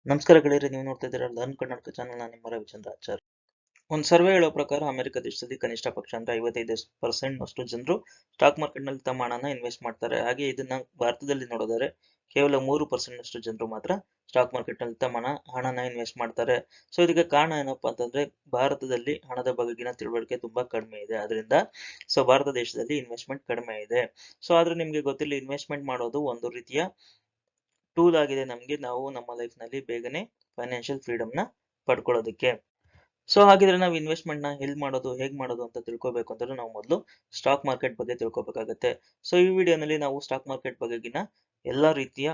ನಮಸ್ಕಾರ ಗೆಳೆಯರೆ, ನೀವು ನೋಡ್ತಾ ಇದ್ದೀರಾ ಲರ್ನ್ ಕರ್ನಾಟಕ ಚಾನಲ್. ನಾನು ನಿಮ್ಮ ರವಿಚಂದ್ರ ಆಚಾರ್. ಒಂದು ಸರ್ವೆ ಹೇಳೋ ಪ್ರಕಾರ ಅಮೆರಿಕ ದೇಶದಲ್ಲಿ ಕನಿಷ್ಠ ಪಕ್ಷ ಅಂದ್ರೆ 55% ಅಷ್ಟು ಜನರು ಸ್ಟಾಕ್ ಮಾರ್ಕೆಟ್ ನಲ್ಲಿ ತಮ್ಮ ಹಣನ ಇನ್ವೆಸ್ಟ್ ಮಾಡ್ತಾರೆ. ಹಾಗೆ ಇದನ್ನ ಭಾರತದಲ್ಲಿ ನೋಡಿದರೆ ಕೇವಲ 3% ಅಷ್ಟು ಜನರು ಮಾತ್ರ ಸ್ಟಾಕ್ ಮಾರ್ಕೆಟ್ ನಲ್ಲಿ ತಮ್ಮ ಹಣನ ಇನ್ವೆಸ್ಟ್ ಮಾಡ್ತಾರೆ. ಸೊ ಇದಕ್ಕೆ ಕಾರಣ ಏನಪ್ಪಾ ಅಂತಂದ್ರೆ ಭಾರತದಲ್ಲಿ ಹಣದ ಬಗೆಗಿನ ತಿಳುವಳಿಕೆ ತುಂಬಾ ಕಡಿಮೆ ಇದೆ. ಅದರಿಂದ ಭಾರತ ದೇಶದಲ್ಲಿ ಇನ್ವೆಸ್ಟ್ಮೆಂಟ್ ಕಡಿಮೆ ಇದೆ. ಸೊ ಆದ್ರೆ ನಿಮ್ಗೆ ಗೊತ್ತಿಲ್ಲ, ಇನ್ವೆಸ್ಟ್ಮೆಂಟ್ ಮಾಡೋದು ಒಂದು ರೀತಿಯ ಟೂಲ್ ಆಗಿದೆ ನಮ್ಗೆ, ನಾವು ನಮ್ಮ ಲೈಫ್ ನಲ್ಲಿ ಬೇಗನೆ ಫೈನಾನ್ಷಿಯಲ್ ಫ್ರೀಡಮ್ ನ ಪಡ್ಕೊಳ್ಳೋದಕ್ಕೆ. ಸೊ ಹಾಗಿದ್ರೆ ನಾವು ಇನ್ವೆಸ್ಟ್ಮೆಂಟ್ ನ ಎಲ್ಲಿ ಮಾಡೋದು, ಹೇಗ್ ಮಾಡೋದು ಅಂತ ತಿಳ್ಕೊಬೇಕು ಅಂತಂದ್ರೆ ನಾವು ಮೊದಲು ಸ್ಟಾಕ್ ಮಾರ್ಕೆಟ್ ಬಗ್ಗೆ ತಿಳ್ಕೊಬೇಕಾಗತ್ತೆ. ಸೊ ಈ ವಿಡಿಯೋನಲ್ಲಿ ನಾವು ಸ್ಟಾಕ್ ಮಾರ್ಕೆಟ್ ಬಗೆಗಿನ ಎಲ್ಲಾ ರೀತಿಯ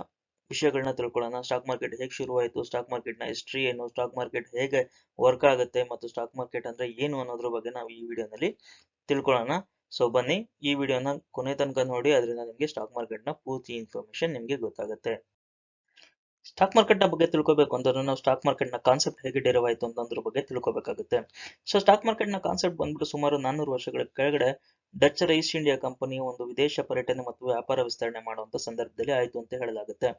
ವಿಷಯಗಳನ್ನ ತಿಳ್ಕೊಳ್ಳೋಣ. ಸ್ಟಾಕ್ ಮಾರ್ಕೆಟ್ ಹೇಗೆ ಶುರುವಾಯಿತು, ಸ್ಟಾಕ್ ಮಾರ್ಕೆಟ್ ನ ಹಿಸ್ಟ್ರಿ ಏನು, ಸ್ಟಾಕ್ ಮಾರ್ಕೆಟ್ ಹೇಗೆ ವರ್ಕ್ ಆಗುತ್ತೆ ಮತ್ತು ಸ್ಟಾಕ್ ಮಾರ್ಕೆಟ್ ಅಂದ್ರೆ ಏನು ಅನ್ನೋದ್ರ ಬಗ್ಗೆ ನಾವು ಈ ವಿಡಿಯೋನಲ್ಲಿ ತಿಳ್ಕೊಳ್ಳೋಣ. ಸೊ ಬನ್ನಿ, ಈ ವಿಡಿಯೋನ ಕೊನೆ ತನಕ ನೋಡಿ, ಅದರಿಂದ ನಿಮಗೆ ಸ್ಟಾಕ್ ಮಾರ್ಕೆಟ್ ನ ಪೂರ್ತಿ ಇನ್ಫಾರ್ಮೇಶನ್ ನಿಮಗೆ ಗೊತ್ತಾಗುತ್ತೆ. ಸ್ಟಾಕ್ ಮಾರ್ಕೆಟ್ ನ ಬಗ್ಗೆ ತಿಳ್ಕೊಬೇಕು ಅಂತಂದ್ರೆ ನಾವು ಸ್ಟಾಕ್ ಮಾರ್ಕೆಟ್ ನ ಕಾನ್ಸೆಪ್ಟ್ ಹೇಗೆ ಡಿರೈವ್ ಆಯ್ತು ಅಂತ ಬಗ್ಗೆ ತಿಳ್ಕೊಬೇಕಾಗುತ್ತೆ. ಸೊ ಸ್ಟಾಕ್ ಮಾರ್ಕೆಟ್ ನ ಕಾನ್ಸೆಪ್ಟ್ ಬಂದ್ಬಿಟ್ಟು ಸುಮಾರು 400 ವರ್ಷಗಳ ಕೆಳಗಡೆ ಡಚ್ ಈಸ್ಟ್ ಇಂಡಿಯಾ ಕಂಪನಿ ಒಂದು ವಿದೇಶ ಪರ್ಯಟನೆ ಮತ್ತು ವ್ಯಾಪಾರ ವಿಸ್ತರಣೆ ಮಾಡುವಂತ ಸಂದರ್ಭದಲ್ಲಿ ಆಯ್ತು ಅಂತ ಹೇಳಲಾಗುತ್ತೆ.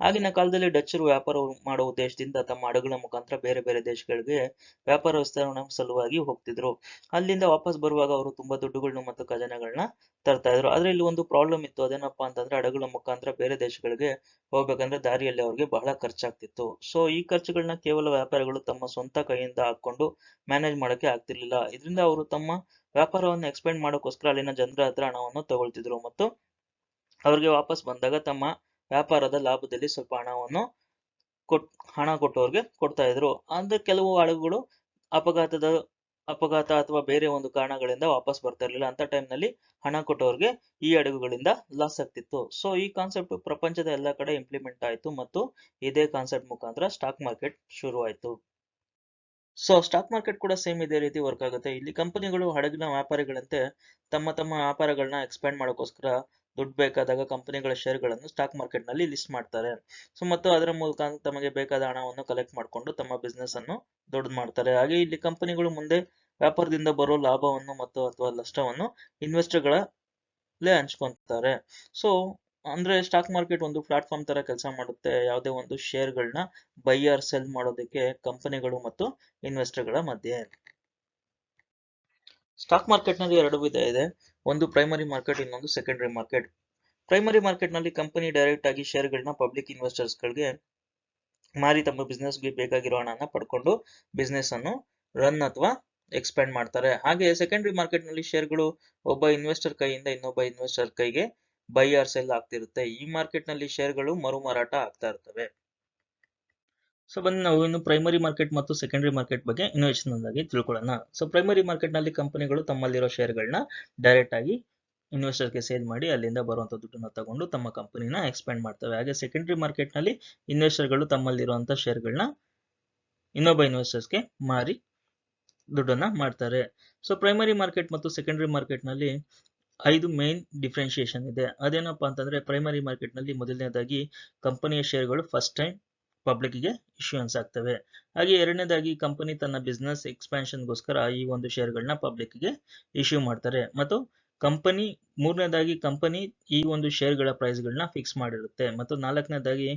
ಆಗಿನ ಕಾಲದಲ್ಲಿ ಡಚ್ಚರು ವ್ಯಾಪಾರ ಮಾಡುವ ಉದ್ದೇಶದಿಂದ ತಮ್ಮ ಹಡಗುಗಳ ಮುಖಾಂತರ ಬೇರೆ ಬೇರೆ ದೇಶಗಳಿಗೆ ವ್ಯಾಪಾರ ವಿಸ್ತರಣೆ ಸಲುವಾಗಿ ಹೋಗ್ತಿದ್ರು. ಅಲ್ಲಿಂದ ವಾಪಸ್ ಬರುವಾಗ ಅವರು ತುಂಬಾ ದುಡ್ಡುಗಳನ್ನ ಮತ್ತು ಖಜಾನೆಗಳನ್ನ ತರ್ತಾ ಇದ್ರು. ಆದ್ರೆ ಇಲ್ಲಿ ಒಂದು ಪ್ರಾಬ್ಲಮ್ ಇತ್ತು. ಅದೇನಪ್ಪಾ ಅಂತಂದ್ರೆ ಹಡಗುಗಳ ಮುಖಾಂತರ ಬೇರೆ ದೇಶಗಳಿಗೆ ಹೋಗ್ಬೇಕಂದ್ರೆ ದಾರಿಯಲ್ಲಿ ಅವ್ರಿಗೆ ಬಹಳ ಖರ್ಚಾಗ್ತಿತ್ತು. ಸೊ ಈ ಖರ್ಚುಗಳನ್ನ ಕೇವಲ ವ್ಯಾಪಾರಿಗಳು ತಮ್ಮ ಸ್ವಂತ ಕೈಯಿಂದ ಹಾಕೊಂಡು ಮ್ಯಾನೇಜ್ ಮಾಡಕ್ಕೆ ಆಗ್ತಿರ್ಲಿಲ್ಲ. ಇದರಿಂದ ಅವರು ತಮ್ಮ ವ್ಯಾಪಾರವನ್ನು ಎಕ್ಸ್ಪೆಂಡ್ ಮಾಡೋಕ್ಕೋಸ್ಕರ ಅಲ್ಲಿನ ಜನರ ಹತ್ರ ಹಣವನ್ನು ತಗೊಳ್ತಿದ್ರು ಮತ್ತು ಅವ್ರಿಗೆ ವಾಪಸ್ ಬಂದಾಗ ತಮ್ಮ ವ್ಯಾಪಾರದ ಲಾಭದಲ್ಲಿ ಸ್ವಲ್ಪ ಹಣವನ್ನು ಹಣ ಕೊಟ್ಟವ್ರಿಗೆ ಕೊಡ್ತಾ ಇದ್ರು. ಅಂದ್ರೆ ಕೆಲವು ಹಡಗುಗಳು ಅಪಘಾತ ಅಥವಾ ಬೇರೆ ಒಂದು ಕಾರಣಗಳಿಂದ ವಾಪಸ್ ಬರ್ತಾ ಇರ್ಲಿಲ್ಲ. ಅಂತ ಟೈಮ್ ನಲ್ಲಿ ಹಣ ಕೊಟ್ಟವ್ರಿಗೆ ಈ ಹಡಗುಗಳಿಂದ ಲಾಸ್ ಆಗ್ತಿತ್ತು. ಸೊ ಈ ಕಾನ್ಸೆಪ್ಟ್ ಪ್ರಪಂಚದ ಎಲ್ಲಾ ಕಡೆ ಇಂಪ್ಲಿಮೆಂಟ್ ಆಯ್ತು ಮತ್ತು ಇದೇ ಕಾನ್ಸೆಪ್ಟ್ ಮುಖಾಂತರ ಸ್ಟಾಕ್ ಮಾರ್ಕೆಟ್ ಶುರು ಆಯ್ತು. ಸೊ ಸ್ಟಾಕ್ ಮಾರ್ಕೆಟ್ ಕೂಡ ಸೇಮ್ ಇದೇ ರೀತಿ ವರ್ಕ್ ಆಗುತ್ತೆ. ಇಲ್ಲಿ ಕಂಪನಿಗಳು ಹಡಗಿನ ವ್ಯಾಪಾರಿಗಳಂತೆ ತಮ್ಮ ತಮ್ಮ ವ್ಯಾಪಾರಗಳನ್ನ ಎಕ್ಸ್ಪ್ಯಾಂಡ್ ಮಾಡೋಕ್ಕೋಸ್ಕರ ದುಡ್ಡು ಬೇಕಾದಾಗ ಕಂಪನಿಗಳ ಷೇರುಗಳನ್ನು ಸ್ಟಾಕ್ ಮಾರ್ಕೆಟ್ ನಲ್ಲಿ ಲಿಸ್ಟ್ ಮಾಡ್ತಾರೆ. ಸೊ ಮತ್ತು ಅದರ ಮೂಲಕ ತಮಗೆ ಬೇಕಾದ ಹಣವನ್ನು ಕಲೆಕ್ಟ್ ಮಾಡಿಕೊಂಡು ತಮ್ಮ ಬಿಸ್ನೆಸ್ ಅನ್ನು ದೊಡ್ಡದು ಮಾಡ್ತಾರೆ. ಹಾಗೆ ಇಲ್ಲಿ ಕಂಪನಿಗಳು ಮುಂದೆ ವ್ಯಾಪಾರದಿಂದ ಬರೋ ಲಾಭವನ್ನು ಮತ್ತು ಅಥವಾ ನಷ್ಟವನ್ನು ಇನ್ವೆಸ್ಟರ್ಗಳಲ್ಲೇ ಹಂಚ್ಕೊಂತಾರೆ. ಸೊ ಅಂದ್ರೆ ಸ್ಟಾಕ್ ಮಾರ್ಕೆಟ್ ಒಂದು ಪ್ಲಾಟ್ಫಾರ್ಮ್ ತರ ಕೆಲಸ ಮಾಡುತ್ತೆ. ಯಾವುದೇ ಒಂದು ಶೇರ್ಗಳನ್ನ ಬೈ ಆರ್ ಸೆಲ್ ಮಾಡೋದಕ್ಕೆ ಕಂಪನಿಗಳು ಮತ್ತು ಇನ್ವೆಸ್ಟರ್ಗಳ ಮಧ್ಯೆ. ಸ್ಟಾಕ್ ಮಾರ್ಕೆಟ್ ನಲ್ಲಿ ಎರಡು ವಿಧ ಇದೆ. ಒಂದು ಪ್ರೈಮರಿ ಮಾರ್ಕೆಟ್, ಇನ್ನೊಂದು ಸೆಕೆಂಡರಿ ಮಾರ್ಕೆಟ್. ಪ್ರೈಮರಿ ಮಾರ್ಕೆಟ್ ನಲ್ಲಿ ಕಂಪನಿ ಡೈರೆಕ್ಟ್ ಆಗಿ ಶೇರ್ಗಳನ್ನ ಪಬ್ಲಿಕ್ ಇನ್ವೆಸ್ಟರ್ಸ್ ಗಳಿಗೆ ಮಾರಿ ತಮ್ಮ ಬಿಸ್ನೆಸ್ ಗೆ ಬೇಕಾಗಿರೋ ಹಣನ ಪಡ್ಕೊಂಡು ಬಿಸ್ನೆಸ್ ಅನ್ನು ರನ್ ಅಥವಾ ಎಕ್ಸ್ಪ್ಯಾಂಡ್ ಮಾಡ್ತಾರೆ. ಹಾಗೆ ಸೆಕೆಂಡರಿ ಮಾರ್ಕೆಟ್ ನಲ್ಲಿ ಶೇರ್ಗಳು ಒಬ್ಬ ಇನ್ವೆಸ್ಟರ್ ಕೈಯಿಂದ ಇನ್ನೊಬ್ಬ ಇನ್ವೆಸ್ಟರ್ ಕೈಗೆ ಬೈ ಆರ್ ಸೆಲ್ ಆಗ್ತಿರುತ್ತೆ. ಈ ಮಾರ್ಕೆಟ್ ನಲ್ಲಿ ಶೇರ್ಗಳು ಮರು ಮಾರಾಟ ಆಗ್ತಾ ಇರ್ತವೆ. ಸೊ ಬನ್ನಿ ನಾವು ಇನ್ನು ಪ್ರೈಮರಿ ಮಾರ್ಕೆಟ್ ಮತ್ತು ಸೆಕೆಂಡರಿ ಮಾರ್ಕೆಟ್ ಬಗ್ಗೆ ಇನ್ನೂ ಹೆಚ್ಚಿನದಾಗಿ ತಿಳ್ಕೊಳ್ಳೋಣ. ಸೊ ಪ್ರೈಮರಿ ಮಾರ್ಕೆಟ್ ನಲ್ಲಿ ಕಂಪನಿಗಳು ತಮ್ಮಲ್ಲಿರೋ ಶೇರ್ಗಳನ್ನ ಡೈರೆಕ್ಟ್ ಆಗಿ ಇನ್ವೆಸ್ಟರ್ಗೆ ಸೇಲ್ ಮಾಡಿ ಅಲ್ಲಿಂದ ಬರುವಂತ ದುಡ್ಡನ್ನ ತಗೊಂಡು ತಮ್ಮ ಕಂಪನಿನ ಎಕ್ಸ್ಪ್ಯಾಂಡ್ ಮಾಡ್ತವೆ. ಹಾಗೆ ಸೆಕೆಂಡರಿ ಮಾರ್ಕೆಟ್ ನಲ್ಲಿ ಇನ್ವೆಸ್ಟರ್ಗಳು ತಮ್ಮಲ್ಲಿರುವಂತ ಶೇರ್ಗಳನ್ನ ಇನ್ನೊಬ್ಬ ಇನ್ವೆಸ್ಟರ್ಸ್ಗೆ ಮಾರಿ ದುಡ್ಡನ್ನ ಮಾಡ್ತಾರೆ. ಸೊ ಪ್ರೈಮರಿ ಮಾರ್ಕೆಟ್ ಮತ್ತು ಸೆಕೆಂಡರಿ ಮಾರ್ಕೆಟ್ ನಲ್ಲಿ 5 ಮೇನ್ ಡಿಫ್ರೆನ್ಶಿಯೇಷನ್ ಇದೆ. ಅದೇನಪ್ಪಾ ಅಂತಂದ್ರೆ ಪ್ರೈಮರಿ ಮಾರ್ಕೆಟ್ ನಲ್ಲಿ ಮೊದಲನೇದಾಗಿ ಕಂಪನಿಯ ಶೇರ್ಗಳು ಫಸ್ಟ್ ಟೈಮ್ ಪಬ್ಲಿಕ್ ಗೆ ಇಶ್ಯೂಯನ್ಸ್ ಆಗ್ತವೆ. ಹಾಗೆ ಎರಡನೇದಾಗಿ ಕಂಪನಿ ತನ್ನ ಬಿಸ್ನೆಸ್ ಎಕ್ಸ್ಪಾನ್ಷನ್ ಗೋಸ್ಕರ ಈ ಒಂದು ಶೇರ್ಗಳನ್ನ ಪಬ್ಲಿಕ್ ಗೆ ಇಶ್ಯೂ ಮಾಡ್ತಾರೆ. ಮತ್ತು ಮೂರನೇದಾಗಿ ಕಂಪನಿ ಈ ಒಂದು ಶೇರ್ಗಳ ಪ್ರೈಸ್ ಗಳನ್ನ ಫಿಕ್ಸ್ ಮಾಡಿರುತ್ತೆ. ಮತ್ತು ನಾಲ್ಕನೇದಾಗಿ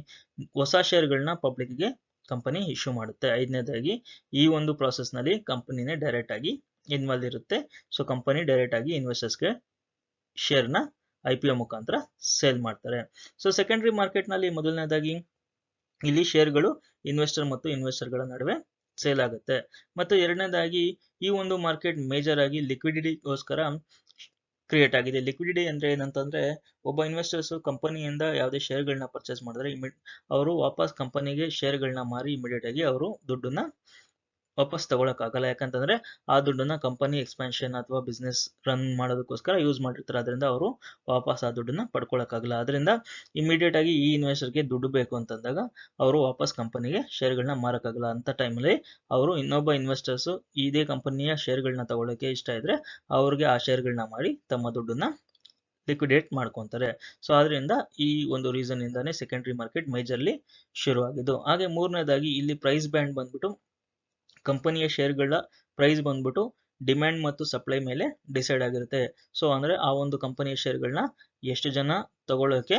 ಹೊಸ ಶೇರ್ಗಳನ್ನ ಪಬ್ಲಿಕ್ ಗೆ ಕಂಪನಿ ಇಶ್ಯೂ ಮಾಡುತ್ತೆ. ಐದನೇದಾಗಿ ಈ ಒಂದು ಪ್ರಾಸೆಸ್ ನಲ್ಲಿ ಕಂಪನಿನೇ ಡೈರೆಕ್ಟ್ ಆಗಿ ಇನ್ವಾಲ್ವ್ ಇರುತ್ತೆ. ಸೊ ಕಂಪನಿ ಡೈರೆಕ್ಟ್ ಆಗಿ ಇನ್ವೆಸ್ಟರ್ಸ್ಗೆ ಶೇರ್ ನ IPO ಮುಖಾಂತರ ಸೇಲ್ ಮಾಡ್ತಾರೆ. ಸೊ ಸೆಕೆಂಡರಿ ಮಾರ್ಕೆಟ್ ನಲ್ಲಿ ಮೊದಲನೇದಾಗಿ ಇಲ್ಲಿ ಶೇರ್ಗಳು ಇನ್ವೆಸ್ಟರ್ ಮತ್ತು ಇನ್ವೆಸ್ಟರ್ ಗಳ ನಡುವೆ ಸೇಲ್ ಆಗುತ್ತೆ. ಮತ್ತು ಎರಡನೇದಾಗಿ ಈ ಒಂದು ಮಾರ್ಕೆಟ್ ಮೇಜರ್ ಆಗಿ ಲಿಕ್ವಿಡಿಟಿಗೋಸ್ಕರ ಕ್ರಿಯೇಟ್ ಆಗಿದೆ. ಲಿಕ್ವಿಡಿಟಿ ಅಂದ್ರೆ ಏನಂತಂದ್ರೆ ಒಬ್ಬ ಇನ್ವೆಸ್ಟರ್ಸ್ ಕಂಪನಿಯಿಂದ ಯಾವುದೇ ಶೇರ್ಗಳನ್ನ ಪರ್ಚೇಸ್ ಮಾಡಿದ್ರೆ ಅವರು ವಾಪಸ್ ಕಂಪನಿಗೆ ಶೇರ್ಗಳನ್ನ ಮಾರಿ ಇಮಿಡಿಯೇಟ್ ಆಗಿ ಅವರು ದುಡ್ಡನ್ನ ವಾಪಸ್ ತಗೊಳಕ್ಕಾಗಲ್ಲ. ಯಾಕಂತಂದ್ರೆ ಆ ದುಡ್ಡನ್ನ ಕಂಪನಿ ಎಕ್ಸ್ಪಾನ್ಷನ್ ಅಥವಾ ಬಿಸ್ನೆಸ್ ರನ್ ಮಾಡೋದಕ್ಕೋಸ್ಕರ ಯೂಸ್ ಮಾಡಿರ್ತಾರೆ. ಅದರಿಂದ ಅವರು ವಾಪಸ್ ಆ ದುಡ್ಡನ್ನ ಪಡ್ಕೊಳಕ್ಕಾಗಲ್ಲ. ಅದರಿಂದ ಇಮಿಡಿಯೇಟ್ ಆಗಿ ಈ ಇನ್ವೆಸ್ಟರ್ಗೆ ದುಡ್ಡು ಬೇಕು ಅಂತಂದಾಗ ಅವರು ವಾಪಸ್ ಕಂಪನಿಗೆ ಶೇರ್ಗಳನ್ನ ಮಾರಕ್ಕಾಗಲ್ಲ. ಅಂತ ಟೈಮಲ್ಲಿ ಅವರು ಇನ್ನೊಬ್ಬ ಇನ್ವೆಸ್ಟರ್ಸ್ ಇದೇ ಕಂಪನಿಯ ಶೇರ್ಗಳನ್ನ ತಗೊಳ್ಳೋಕೆ ಇಷ್ಟ ಇದ್ರೆ ಅವ್ರಿಗೆ ಆ ಶೇರ್ಗಳನ್ನ ಮಾಡಿ ತಮ್ಮ ದುಡ್ಡನ್ನ ಲಿಕ್ವಿಡೇಟ್ ಮಾಡ್ಕೊಂತಾರೆ. ಸೊ ಆದ್ರಿಂದ ಈ ಒಂದು ರೀಸನ್ ಇಂದಾನೆ ಸೆಕೆಂಡರಿ ಮಾರ್ಕೆಟ್ ಮೇಜರ್ಲಿ ಶುರು ಆಗಿದ್ದು. ಹಾಗೆ ಮೂರನೇದಾಗಿ ಇಲ್ಲಿ ಪ್ರೈಸ್ ಬ್ಯಾಂಡ್ ಬಂದ್ಬಿಟ್ಟು ಕಂಪನಿಯ ಶೇರ್ಗಳ ಪ್ರೈಸ್ ಬಂದ್ಬಿಟ್ಟು ಡಿಮ್ಯಾಂಡ್ ಮತ್ತು ಸಪ್ಲೈ ಮೇಲೆ ಡಿಸೈಡ್ ಆಗಿರುತ್ತೆ. ಸೊ ಅಂದ್ರೆ ಆ ಒಂದು ಕಂಪನಿಯ ಶೇರ್ಗಳನ್ನ ಎಷ್ಟು ಜನ ತಗೊಳ್ಳೋಕೆ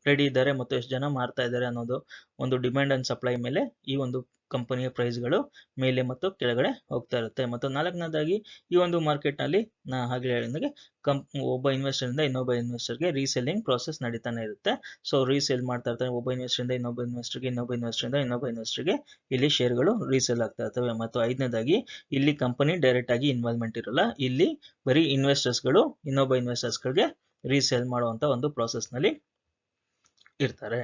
ರೆಡಿ ಇದ್ದಾರೆ ಮತ್ತು ಎಷ್ಟು ಜನ ಮಾರ್ತಾ ಇದ್ದಾರೆ ಅನ್ನೋದು ಒಂದು ಡಿಮ್ಯಾಂಡ್ ಅಂಡ್ ಸಪ್ಲೈ ಮೇಲೆ ಈ ಒಂದು ಕಂಪನಿಯ ಪ್ರೈಸ್ಗಳು ಮೇಲೆ ಮತ್ತು ಕೆಳಗಡೆ ಹೋಗ್ತಾ ಇರುತ್ತೆ. ಮತ್ತು ನಾಲ್ಕನೇದಾಗಿ ಈ ಒಂದು ಮಾರ್ಕೆಟ್ನಲ್ಲಿ ಹಾಗೆ ಹೇಳಿದಂಗೆ ಒಬ್ಬ ಇನ್ವೆಸ್ಟರಿಂದ ಇನ್ನೊಬ್ಬ ಇನ್ವೆಸ್ಟರ್ಗೆ ರೀಸೆಲ್ಲಿಂಗ್ ಪ್ರಾಸೆಸ್ ನಡೀತಾನೆ ಇರುತ್ತೆ. ಸೊ ರೀಸೇಲ್ ಮಾಡ್ತಾ ಇರ್ತಾರೆ, ಒಬ್ಬ ಇನ್ವೆಸ್ಟರಿಂದ ಇನ್ನೊಬ್ಬ ಇನ್ವೆಸ್ಟರ್ಗೆ, ಇನ್ನೊಬ್ಬ ಇನ್ವೆಸ್ಟರಿಂದ ಇನ್ನೊಬ್ಬ ಇನ್ವೆಸ್ಟರ್ಗೆ ಇಲ್ಲಿ ಶೇರ್ಗಳು ರೀಸೇಲ್ ಆಗ್ತಾ ಇರ್ತವೆ. ಮತ್ತು ಐದನೇದಾಗಿ ಇಲ್ಲಿ ಕಂಪನಿ ಡೈರೆಕ್ಟ್ ಆಗಿ ಇನ್ವಾಲ್ವ್ಮೆಂಟ್ ಇರಲ್ಲ, ಇಲ್ಲಿ ಬರೀ ಇನ್ವೆಸ್ಟರ್ಸ್ಗಳು ಇನ್ನೊಬ್ಬ ಇನ್ವೆಸ್ಟರ್ಸ್ಗಳಿಗೆ ರೀಸೇಲ್ ಮಾಡುವಂತ ಒಂದು ಪ್ರಾಸೆಸ್ ನಲ್ಲಿ ಇರ್ತಾರೆ.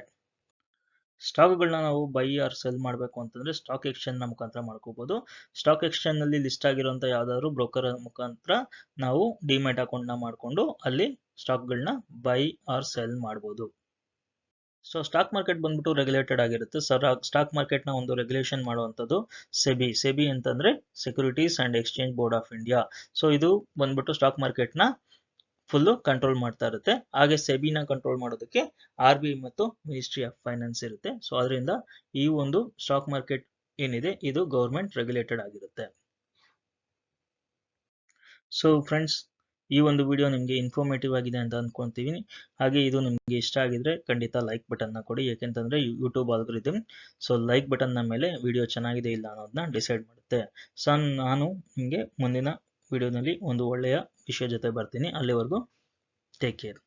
ಸ್ಟಾಕ್ಗಳನ್ನ ನಾವು ಬೈ ಆರ್ ಸೆಲ್ ಮಾಡಬೇಕು ಅಂತಂದ್ರೆ ಸ್ಟಾಕ್ ಎಕ್ಸ್ಚೇಂಜ್ ನ ಮುಖಾಂತರ ಮಾಡ್ಕೋಬಹುದು. ಸ್ಟಾಕ್ ಎಕ್ಸ್ಚೇಂಜ್ ನಲ್ಲಿ ಲಿಸ್ಟ್ ಆಗಿರುವಂತ ಯಾವ್ದಾದ್ರು ಬ್ರೋಕರ್ ಮುಖಾಂತರ ನಾವು ಡಿಮ್ಯಾಟ್ ಅಕೌಂಟ್ ನ ಮಾಡ್ಕೊಂಡು ಅಲ್ಲಿ ಸ್ಟಾಕ್ಗಳನ್ನ ಬೈ ಆರ್ ಸೆಲ್ ಮಾಡಬಹುದು. ಸೊ ಸ್ಟಾಕ್ ಮಾರ್ಕೆಟ್ ಬಂದ್ಬಿಟ್ಟು ರೆಗ್ಯುಲೇಟೆಡ್ ಆಗಿರುತ್ತೆ. ಸ್ಟಾಕ್ ಮಾರ್ಕೆಟ್ ನ ಒಂದು ರೆಗ್ಯುಲೇಷನ್ ಮಾಡುವಂತದ್ದು ಸೆಬಿ ಅಂತಂದ್ರೆ securities and exchange board of India. So ಇದು ಬಂದ್ಬಿಟ್ಟು ಸ್ಟಾಕ್ ಮಾರ್ಕೆಟ್ ನ ಫುಲ್ ಕಂಟ್ರೋಲ್ ಮಾಡ್ತಾ ಇರುತ್ತೆ. ಹಾಗೆ ಸೆಬಿನ ಕಂಟ್ರೋಲ್ ಮಾಡೋದಕ್ಕೆ RBI ಮತ್ತು ಮಿನಿಸ್ಟ್ರಿ ಆಫ್ ಫೈನಾನ್ಸ್ ಇರುತ್ತೆ. ಸೊ ಅದರಿಂದ ಈ ಒಂದು ಸ್ಟಾಕ್ ಮಾರ್ಕೆಟ್ ಏನಿದೆ ಇದು ಗವರ್ಮೆಂಟ್ ರೆಗ್ಯುಲೇಟೆಡ್ ಆಗಿರುತ್ತೆ. ಸೊ ಫ್ರೆಂಡ್ಸ್, ಈ ಒಂದು ವಿಡಿಯೋ ನಿಮಗೆ ಇನ್ಫಾರ್ಮೇಟಿವ್ ಆಗಿದೆ ಅಂತ ಅನ್ಕೊಂತೀವಿ. ಹಾಗೆ ಇದು ನಿಮಗೆ ಇಷ್ಟ ಆಗಿದ್ರೆ ಖಂಡಿತ ಲೈಕ್ ಬಟನ್ ನ ಕೊಡಿ, ಯಾಕೆಂತಂದ್ರೆ YouTube algorithm so like button ನ ಮೇಲೆ ವಿಡಿಯೋ ಚೆನ್ನಾಗಿದೆ ಇಲ್ಲ ಅನ್ನೋದನ್ನ ಡಿಸೈಡ್ ಮಾಡುತ್ತೆ. ಸೊ ನಾನು ನಿಮಗೆ ಮುಂದಿನ ವಿಡಿಯೋನಲ್ಲಿ ಒಂದು ಒಳ್ಳೆಯ ವಿಷಯ ಜೊತೆ ಬರ್ತೀನಿ. ಅಲ್ಲಿವರೆಗೂ ಟೇಕ್ ಕೇರ್.